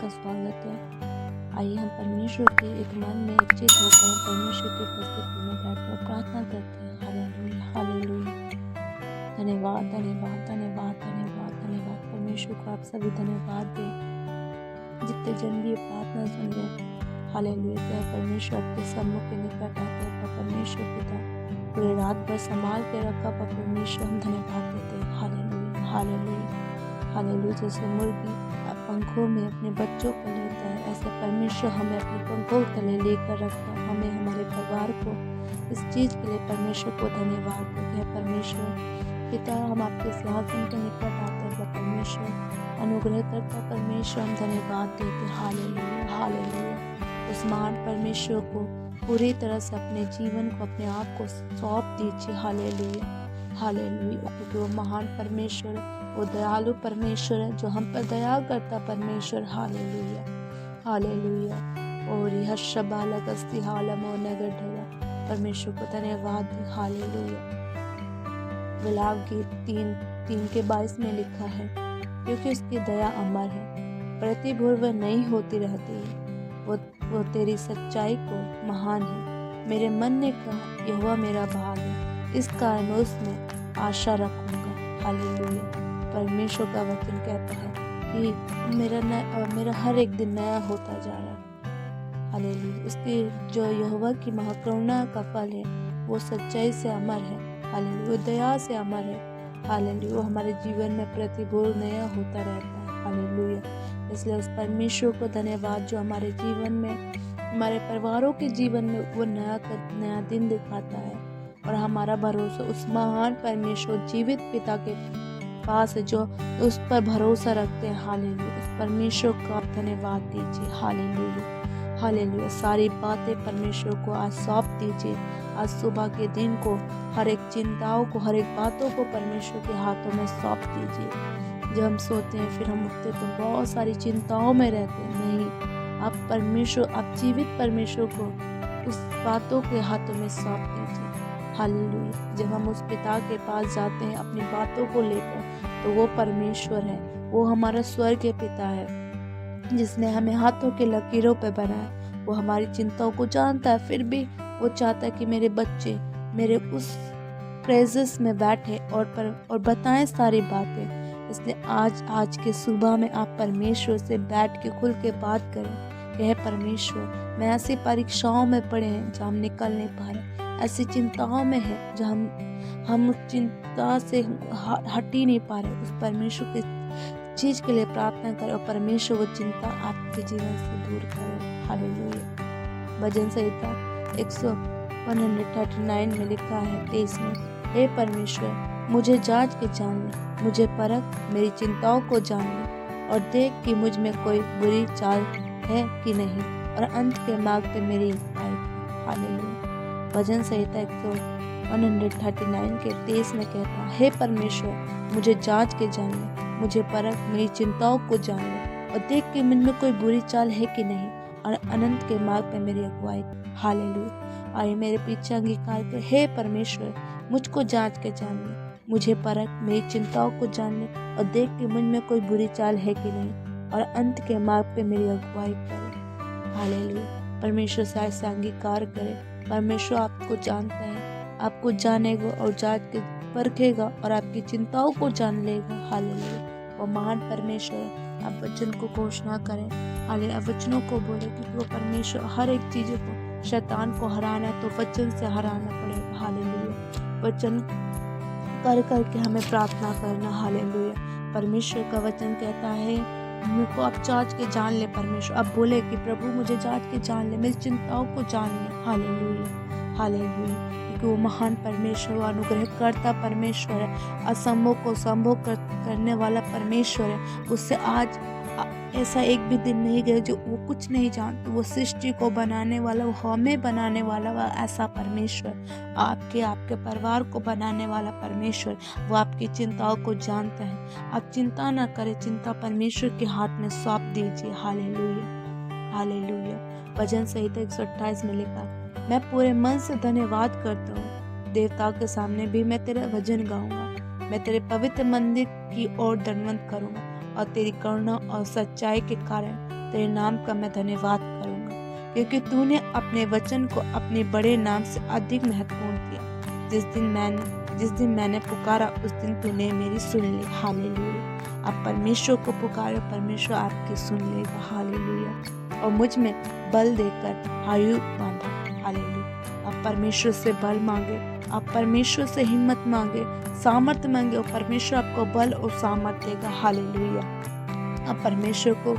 आपका स्वागत है। आइए हम परमेश्वर के एक मन में एकचित होकर परमेश्वर की उपस्थिति में बैठकर प्रार्थना करते हैं। Hallelujah, hallelujah. धन्यवाद, धन्यवाद, धन्यवाद, धन्यवाद, धन्यवाद। परमेश्वर को आप सभी धन्यवाद दें जितने जन भी ये प्रार्थना सुन रहे। हालेलुया। जय परमेश्वर आपके सम्मुख के निकट आते हैं। परमेश्वर पिता पूरे रात भर संभाल के रखा। परमेश्वर हम धन्यवाद देते हैं। Hallelujah, hallelujah, hallelujah. जैसे मुर्गी पंखों में अपने बच्चों को लेता है, ऐसे परमेश्वर हमें अपने पंखों के लिए लेकर रखता है। हमें हमारे परिवार को इस चीज़ के लिए परमेश्वर को धन्यवाद देते हैं। परमेश्वर पिता हम आपके सिंहासन के निकट आते हैं। परमेश्वर अनुग्रह करता परमेश्वर हम धन्यवाद देते हैं। Hallelujah, hallelujah. उस महान परमेश्वर को पूरी तरह से अपने जीवन को अपने आप को सौंप दीजिए। Hallelujah, hallelujah. क्योंकि वो महान परमेश्वर, वो दयालु परमेश्वर है जो हम पर दया करता परमेश्वर। Hallelujah, hallelujah. और यह शबालगस्ती हालम और नगर ढला। परमेश्वर को धन्यवाद दे। हालेलुया। विलाप गीत 3:22 में लिखा है, क्योंकि उसकी दया अमर है, प्रतिभूर वह नहीं होती रहती है, वो तेरी सच्चाई को महान है। मेरे मन ने कहा यहोवा मेरा भाग है, इस कारण उसमें आशा रखूंगा। हालेलुया। परमेश्वर का वचन कहता है कि मेरा हर एक दिन नया होता जा रहा है। हालेलुया। उसकी जो यहोवा की महाकरुणा का फल है वो सच्चाई से अमर है। हालेलुया। दया से अमर है। हालेलुया। वो हमारे जीवन में प्रतिभूर नया होता रहता है। हालेलुया। इसलिए उस परमेश्वर को धन्यवाद जो हमारे जीवन में, हमारे परिवारों के जीवन में वो नया दिन दिखाता है। और हमारा भरोसा उस महान परमेश्वर जीवित पिता के पास है जो उस पर भरोसा रखते हैं। हालेलुया। उस परमेश्वर को आप धन्यवाद दीजिए। Hallelujah, hallelujah. सारी बातें परमेश्वर को आज सौंप दीजिए। आज सुबह के दिन को, हर एक चिंताओं को, हर एक बातों को परमेश्वर के हाथों में सौंप दीजिए। जब हम सोते हैं फिर हम उठते तो बहुत सारी चिंताओं में रहते हैं। नहीं, आप परमेश्वर, आप जीवित परमेश्वर को उस बातों के हाथों में सौंप दीजिए। हालेलुया। जब हम उस पिता के पास जाते हैं अपनी बातों को लेकर, तो वो परमेश्वर है, वो हमारा स्वर्गीय पिता है जिसने हमें हाथों के लकीरों पे बनाया। वो हमारी चिंताओं को जानता है, फिर भी वो चाहता है कि मेरे बच्चे मेरे उस प्रेजेंस में बैठे और बताएं सारी बातें। इसलिए आज के सुबह में आप परमेश्वर से बैठ के खुल के बात करें कि हे परमेश्वर, मैं ऐसी परीक्षाओं में पड़े हैं जहाँ हम निकल नहीं पा रहे, ऐसी चिंताओं में है जो हम उस चिंता से हट ही नहीं पा रहे। उस परमेश्वर के चीज के लिए प्रार्थना करें और परमेश्वर वो चिंता आपके जीवन से दूर करे। हालेलुया। भजन संहिता 139 में लिखा है 23 में, हे परमेश्वर, मुझे जांच के जान ले, मुझे परख, मेरी चिंताओं को जान ले और देख कि मुझ में कोई बुरी चाल है कि नहीं, और अंत के मार्ग पे मेरी हिफाजत कर। हालेलुया। भजन संहिता 139 के 23 में कहता है, हे परमेश्वर, मुझे जांच के जान ले, मुझे परख, मेरी चिंताओं को जान ले और देख कि मुझ में कोई बुरी चाल है कि नहीं, और अनंत के मार्ग पे मेरी अगुवाई। हालेलुया। आइए मेरे पीछे अंगीकार कर, हे परमेश्वर, मुझको जांच के जान ले, मुझे परख, मेरी चिंताओं को जान ले और देख कि मुझ में कोई बुरी चाल है कि नहीं, और अंत के मार्ग पे मेरी अगुवाई करे। हालेलुया। परमेश्वर से ऐसे अंगीकार करे। परमेश्वर आपको जानता है, आपको जानेगा और जांच के परखेगा और आपकी चिंताओं को जान लेगा। हालेलुया। वो महान परमेश्वर, आप वचन को घोषणा करें। हालेलुया। वचनों को बोले, क्योंकि वो परमेश्वर हर एक चीज़ को, शैतान को हराना है तो वचन से हराना पड़ेगा। हालेलुया। वचन कर करके हमें प्रार्थना करना। हालेलुया। परमेश्वर का वचन कहता है, मुझको आप जांच के जान ले। परमेश्वर अब बोले कि प्रभु मुझे जांच के जान ले, मेरी चिंताओं को जान ले। Hallelujah, hallelujah. क्योंकि वो महान परमेश्वर, वो अनुग्रह करता परमेश्वर है, असंभव को संभव करने वाला परमेश्वर है। उससे आज ऐसा एक भी दिन नहीं गया जो वो कुछ नहीं जानता। वो सृष्टि को बनाने वाला, वो हमें बनाने वाला, वो ऐसा परमेश्वर, आपके परिवार को बनाने वाला परमेश्वर, वो आपकी चिंताओं को जानता है। आप चिंता ना करें, चिंता परमेश्वर के हाथ में सौंप दीजिए। Hallelujah, hallelujah. भजन संहिता 128 में लिखा, मैं पूरे मन से धन्यवाद करता हूँ, देवताओं के सामने भी मैं तेरा भजन गाऊंगा। मैं तेरे पवित्र मंदिर की ओर दंडवत करूंगा और तेरी करुणा और सच्चाई के कारण तेरे नाम का मैं धन्यवाद करूँगा, क्योंकि तूने अपने वचन को अपने बड़े नाम से अधिक महत्वपूर्ण किया। जिस दिन मैंने पुकारा उस दिन तूने मेरी सुन ली। हालेलुया। आप परमेश्वर को पुकारो, परमेश्वर आपकी सुन लेगा। हालेलुया। और मुझ में बल देकर आयु बांधा। हालेलुया। आप परमेश्वर से बल मांगे, आप परमेश्वर से हिम्मत मांगे, सामर्थ मांगे और परमेश्वर आपको बल और सामर्थ देगा। हालेलुया। आप परमेश्वर को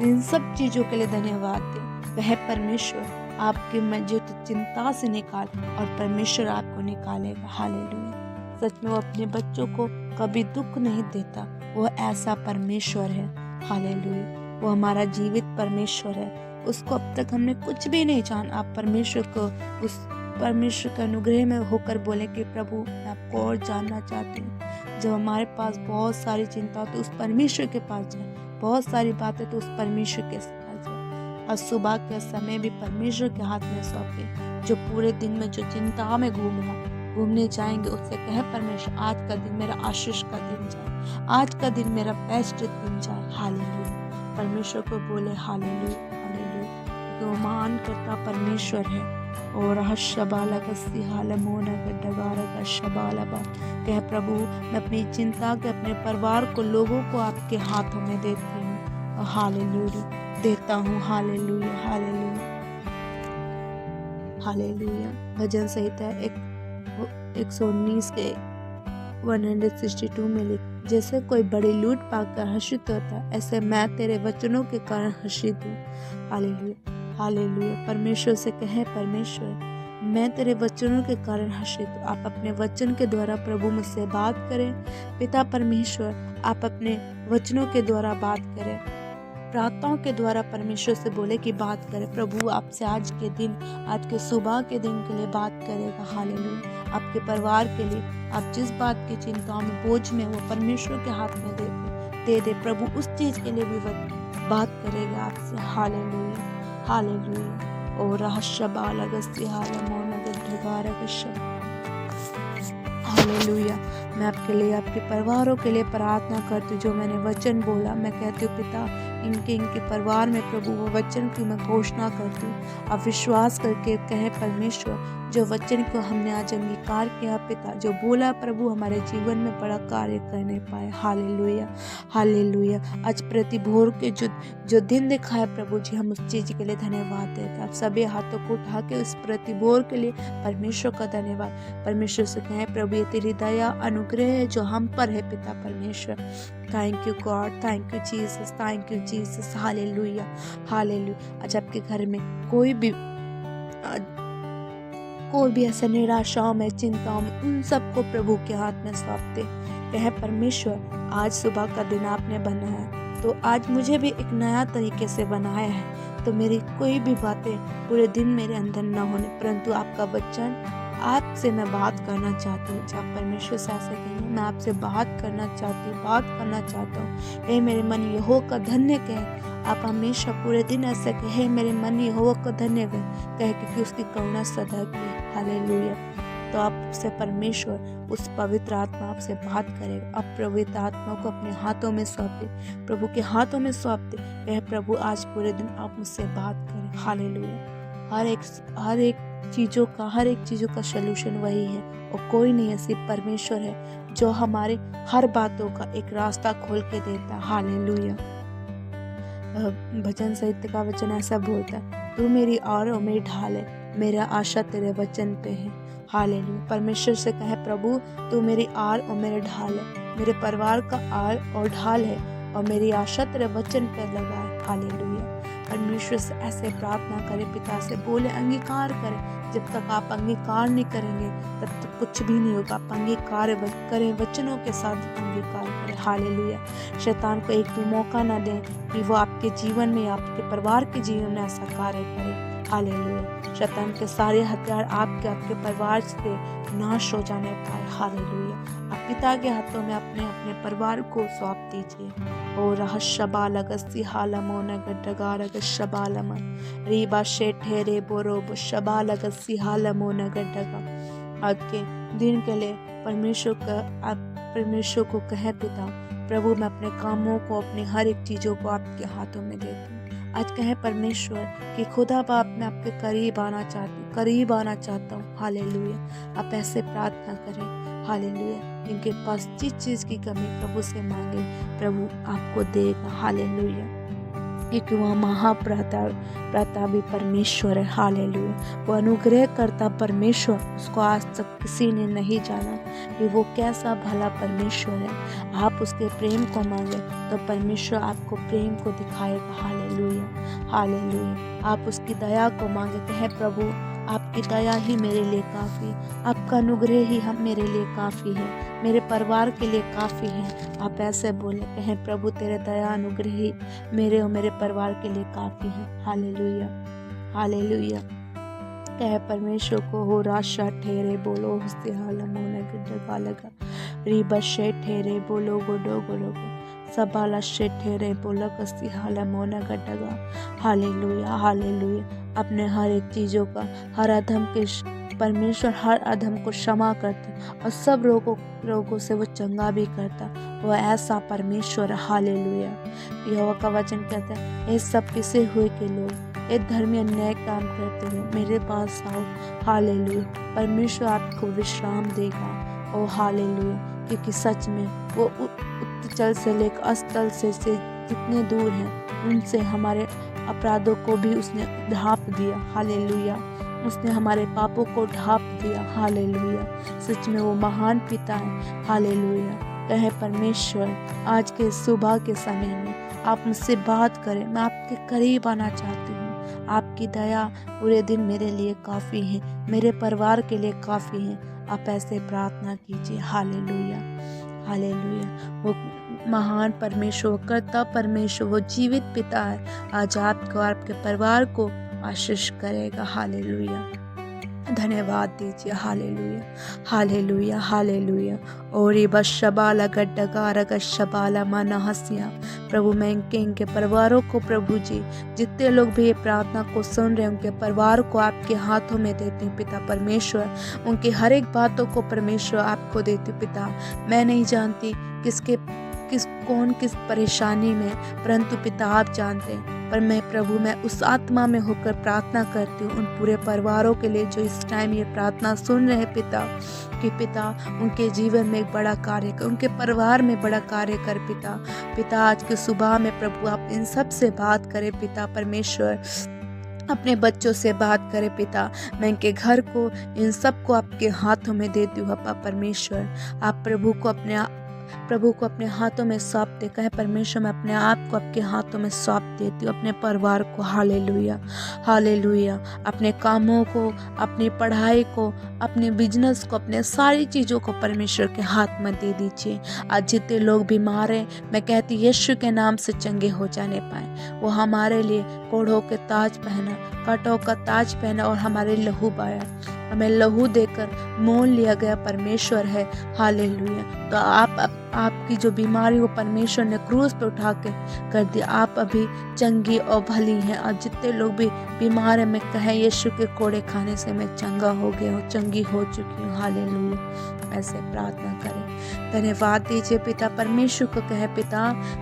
इन सब चीज़ों के लिए धन्यवाद दें। वह परमेश्वर आपके मौजूद चिंता से निकाल और परमेश्वर आपको निकालेगा। हालेलुया। सच में वो अपने बच्चों को कभी दुख नहीं देता। वो ऐसा परमेश्वर है। हालेलुया। वो हमारा जीवित परमेश्वर है। उसको अब तक हमने कुछ भी नहीं जाना। आप परमेश्वर को उस परमेश्वर के अनुग्रह में होकर बोले कि प्रभु मैं आपको और जानना चाहती हूँ। जब हमारे पास बहुत सारी चिंता हो तो उस परमेश्वर के पास जाए, बहुत सारी बातें तो उस परमेश्वर के पास जाए। और सुबह के समय भी परमेश्वर के हाथ में सौंपे। जो पूरे दिन में जो चिंता में घूमने जाएंगे उससे कहे परमेश्वर आज का दिन मेरा आशीष का दिन जाए, आज का दिन मेरा बेस्ट दिन जाए। हालेलुया। परमेश्वर को बोले हालेलुया, हालेलुया, क्योंकि वो मान करता परमेश्वर है। और कह प्रभु मैं अपनी चिंता के अपने परिवार को लोगों को आपके हाथों में देती हूँ और हालेलुया देता हूँ। Hallelujah, hallelujah, hallelujah. भजन संहिता 119 के 162 में लिख, जैसे कोई बड़ी लूट पाकर हर्षित होता ऐसे मैं तेरे वचनों के कारण हर्षित हूँ। Hallelujah, hallelujah. परमेश्वर से कहे परमेश्वर मैं तेरे वचनों के कारण हर्षित हूँ। आप अपने वचन के द्वारा प्रभु मुझसे बात करें। पिता परमेश्वर आप अपने वचनों के द्वारा बात करें, प्रार्थनाओं के द्वारा परमेश्वर से बोले कि बात करें। प्रभु आपसे आज के दिन, आज के सुबह के दिन के लिए बात करेगा। हालेलुया। आपके परिवार के लिए आप जिस बात की चिंताओं में बोझ में वो परमेश्वर के हाथ में दे दे। प्रभु उस चीज के लिए भी बात करेगा आपसे। Hallelujah, hallelujah. और हालेलुया। मैं आपके लिए, आपके परिवारों के लिए प्रार्थना करती हूँ। जो मैंने वचन बोला मैं कहती हूँ पिता इनके परिवार में प्रभु वो वचन की मैं घोषणा करती हूँ। आप विश्वास करके कहे परमेश्वर जो वचन को हमने आज अंगीकार किया पिता, जो बोला प्रभु हमारे जीवन में बड़ा कार्य करने पाए। Hallelujah, hallelujah. आज प्रतिभोर के जो दिन दिखाए प्रभु जी हम उस चीज के लिए धन्यवाद देते हैं। आप सभी हाथों को उठा के उस प्रतिभोर के लिए परमेश्वर का धन्यवाद। परमेश्वर से कहें प्रभु ये तेरी दया अनुग्रह है जो हम पर है पिता परमेश्वर। Thank you God, thank you Jesus, thank you Jesus. Hallelujah, hallelujah. आज आपके घर में कोई भी ऐसा निराशाओं में, चिंताओं में, उन सबको प्रभु के हाथ में सौंपते कहे परमेश्वर आज सुबह का दिन आपने बनाया तो आज मुझे भी एक नया तरीके से बनाया है। तो मेरी कोई भी बातें पूरे दिन मेरे अंदर न होने, परंतु आपका वचन आपसे मैं बात करना चाहती हूँ। जब परमेश्वर से ऐसे कहेंगे मैं आपसे बात करना चाहता हूँ। हे मेरे मन यहोवा का धन्य कहे। आप हमेशा पूरे दिन ऐसे कहे मेरे मन यहोवा का धन्य कहे क्योंकि उसकी करुणा सदा की। हालेलुया। तो आपसे परमेश्वर उस पवित्र आत्मा आपसे बात करेगा। आप पवित्र आत्मा को अपने हाथों में सौंपे, प्रभु के हाथों में सौंप दे। कहे प्रभु आज पूरे दिन आप मुझसे बात करें। हालेलुया। हर एक चीज़ों का सलूशन वही है और कोई नहीं है, सिर्फ परमेश्वर है जो हमारे हर बातों का एक रास्ता खोल के देता है। हालेलुया। भजन साहित्य का वचन ऐसा बोलता है, तू मेरी आड़ और मेरी ढाल है, मेरा आशा तेरे वचन पे है। हालेलुया। परमेश्वर से कहे प्रभु तू मेरी आड़ और मेरे ढाल है, मेरे परिवार का आड़ और ढाल है और मेरी आशा तेरे वचन पे लगा है। हालेलुया। परमेश्वर से ऐसे प्रार्थना करें, पिता से बोले अंगीकार करें। जब तक आप अंगीकार नहीं करेंगे तब तक कुछ भी नहीं होगा। आप अंगीकार करें, वचनों के साथ अंगीकार करें। हालेलुया। शैतान को एक भी मौका ना दें कि वो आपके जीवन में, आपके परिवार के जीवन में ऐसा कार्य करे। हालेलुया। शैतान के सारे हथियार आपके परिवार से नाश हो जाने पाए। हालेलुया। आप पिता के हाथों में अपने परिवार को सौंप दीजिए। और हशबा लगसी हालमो नगडगारग शबालम रीबा शेठे रे बोरो शबा लगसी हालमो नगडगा। आज के दिन के लिए परमेश्वर को कहे पिता प्रभु मैं अपने कामों को, अपनी हर एक चीज़ों को आपके हाथों में देती हूँ। आज कहें परमेश्वर कि खुदा बाप मैं आपके करीब आना चाहता हूँ। हालेलुया। आप ऐसे प्रार्थना करें। हालेलुया। इनके पास जिस चीज़ की कमी प्रभु से मांगे, प्रभु आपको देगा। हालेलुया। एक वह महाप्रतापी परमेश्वर है। हालेलुया। वो अनुग्रह करता परमेश्वर, उसको आज तक किसी ने नहीं जाना कि वो कैसा भला परमेश्वर है। आप उसके प्रेम को मांगे तो परमेश्वर आपको प्रेम को दिखाएगा। हालेलुया। हालेलुया। आप उसकी दया को मांगे, कहे प्रभु आपकी दया ही मेरे लिए काफ़ी, आपका अनुग्रह ही हम मेरे लिए काफ़ी है, मेरे परिवार के लिए काफ़ी है। आप ऐसे बोले, कहें प्रभु तेरे दया अनुग्रह ही मेरे और मेरे परिवार के लिए काफ़ी है। हालेलुया। हालेलुया। कह परमेश्वर को हो राशा ठेरे बोलो हुस्ते हालमोने गड्ढा लगा री बशे ठेरे बोलो गोडो गोडो सबाला शे ठेरे बोलो कस्ती हालमोने गड्ढा। हालेलुया। हालेलुया। अपने हर एक चीज़ों का, हर अधम के परमेश्वर हर अधम को क्षमा करता और सब रोगों से वो चंगा भी करता। वो ऐसा परमेश्वर। हालेलुया। यहोवा का वचन कहता है, ये सब पिसे हुए के लोग, ये धर्मी अन्याय काम करते हुए मेरे पास आओ। हालेलुया। परमेश्वर आपको विश्राम देगा। ओ हालेलुया। क्योंकि सच में वो उत्तल से लेकर अस्तल से जितने दूर हैं उनसे हमारे अपराधों को भी उसने ढाँप दिया। हालेलुया। उसने हमारे पापों को ढाँप दिया। हालेलुया। सच में वो महान पिता है। हालेलुया। कहे परमेश्वर आज के सुबह के समय में आप मुझसे बात करें, मैं आपके करीब आना चाहती हूँ। आपकी दया पूरे दिन मेरे लिए काफ़ी है, मेरे परिवार के लिए काफ़ी है। आप ऐसे प्रार्थना कीजिए। हालेलुया। हालेलुया। वो महान परमेश्वर, कर्ता परमेश्वर, वो जीवित पिता है। आज आपको, आपके परिवार को आशीष करेगा। हालेलुया। धन्यवाद दीजिए। हालेलुया। हालेलुया। हालेलुया। और ये बस शबाला गड्ढगा रग शबाला माना हंसिया। प्रभु मैं इनके परिवारों को, प्रभु जी जितने लोग भी ये प्रार्थना को सुन रहे हैं उनके परिवार को आपके हाथों में देती हूँ पिता परमेश्वर। उनकी हर एक बातों को परमेश्वर आपको देती हूँ पिता। मैं नहीं जानती कौन किस परेशानी में, परंतु पिता आप जानते हैं। पर मैं प्रभु मैं उस आत्मा में होकर प्रार्थना करती हूँ उन पूरे परिवारों के लिए जो इस टाइम ये प्रार्थना सुन रहे हैं पिता, कि पिता उनके जीवन में एक बड़ा कार्य कर, उनके परिवार में बड़ा कार्य कर पिता आज के सुबह में प्रभु आप इन सब से बात करें पिता परमेश्वर, अपने बच्चों से बात करें पिता। मैं इनके घर को, इन सब को आपके हाथों में देती हूँ पापा परमेश्वर। आप प्रभु को अपने हाथों में सौंप दे। कहे परमेश्वर मैं अपने आप को आपके हाथों में सौंप देती हूँ, अपने परिवार को। हालेलुया। हालेलुया। अपने कामों को, अपनी पढ़ाई को, अपने बिजनेस को, अपने सारी चीज़ों को परमेश्वर के हाथ में दे दीजिए। आज जितने लोग बीमार हैं मैं कहती यीशु के नाम से चंगे हो जाने पाए। वो हमारे लिए कोढ़ों के ताज पहना, कांटों का ताज पहना और हमारे लहू बहाया, हमें लहू देकर मोल लिया गया परमेश्वर है। हालेलुया। तो आपकी जो बीमारी वो परमेश्वर ने क्रूस पे उठा के कर दिया। आप अभी चंगी और भली हैं। और जितने लोग भी बीमार हैं मैं कहे यीशु के कोड़े खाने से मैं चंगा हो गया हूँ, चंगी हो चुकी हूँ। हालेलुया। ऐसे प्रार्थना करें। धन्यवाद दीजिए पिता परमेश्वर को। कहे पिता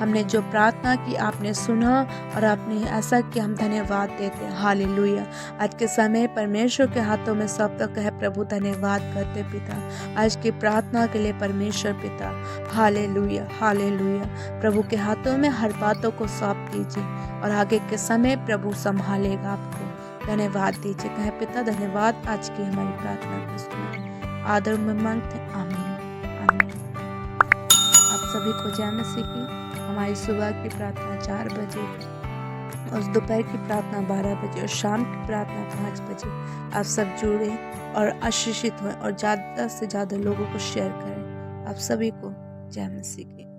हमने जो प्रार्थना की आपने सुना और आपने ऐसा किया, हम धन्यवाद देते हैं। हालेलुया। आज के समय परमेश्वर के हाथों में सब तक कहे प्रभु धन्यवाद करते पिता आज की प्रार्थना के लिए परमेश्वर पिता। हालेलुया। हालेलुया। प्रभु के हाथों में हर बातों को सौंप दीजिए और आगे के समय प्रभु संभालेगा आपको। धन्यवाद दीजिए। कहे पिता धन्यवाद आज की हमारी प्रार्थना को सुना। आदर में मांगते हैं। आमीन। आमीन। आप सभी को जय मसीह की। हमारी सुबह की प्रार्थना 4 बजे और दोपहर की प्रार्थना 12 बजे और शाम की प्रार्थना 5 बजे। आप सब जुड़े और आशीषित हुए और ज़्यादा से ज़्यादा लोगों को शेयर करें। आप सभी को जय मसीह की।